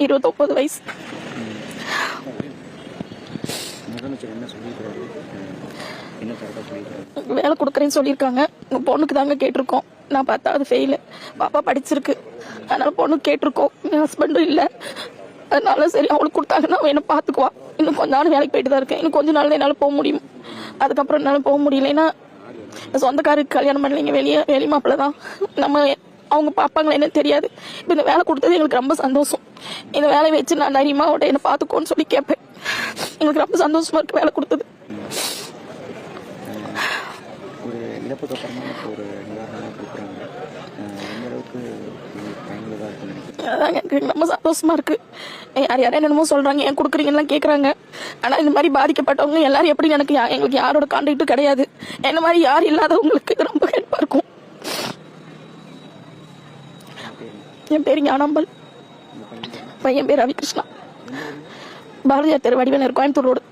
29 வயசு. வேலை கொடுக்குறேன்னு சொல்லியிருக்காங்க. உங்கள் பொண்ணுக்கு தாங்க கேட்டிருக்கோம். நான் பார்த்தா அது ஃபெயிலு. பாப்பா படிச்சிருக்கு, அதனால பொண்ணுக்கு கேட்டிருக்கோம். என் ஹஸ்பண்டும் இல்லை, அதனால சரி அவளுக்கு கொடுத்தாங்கன்னா வேணும் பார்த்துக்குவா. இன்னும் கொஞ்ச நாள் வேலைக்கு போயிட்டு தான் இருக்கேன். இன்னும் கொஞ்ச நாள் என்னால் போக முடியும். அதுக்கப்புறம் என்னால் போக முடியலைன்னா சொந்தக்காருக்கு கல்யாணம் பண்ணலைங்க, வெளி மாப்பிள்ள தான். நம்ம அவங்க பார்ப்பாங்களா என்ன தெரியாது. இப்போ இந்த வேலை கொடுத்தது எங்களுக்கு ரொம்ப சந்தோஷம். இந்த வேலையை வச்சு நான் தைரியமாக என்னை பார்த்துக்கோன்னு சொல்லி கேட்பேன். எங்களுக்கு ரொம்ப சந்தோஷமா இருக்கு வேலை கொடுத்தது. அதாங்க எனக்கு ரொம்ப சந்தோஷமா இருக்கு. யார் என்னென்னமோ சொல்றாங்க, ஏன் கொடுக்குறீங்கலாம் கேட்குறாங்க. ஆனால் இந்த மாதிரி பாதிக்கப்பட்டவங்க எல்லாரும் எப்படி எங்களுக்கு யாரோட கான்டாக்டும் கிடையாது. என்ன மாதிரி யார் இல்லாதவங்களுக்கு இது ரொம்ப ஹெல்ப்பாக இருக்கும். என் பேர் ஞானாம்பல், பையன் பேர் ரவிகிருஷ்ணா. பாரதியார் தெரு, வடிவேலர், கோயம்புத்தூர் ரோடு.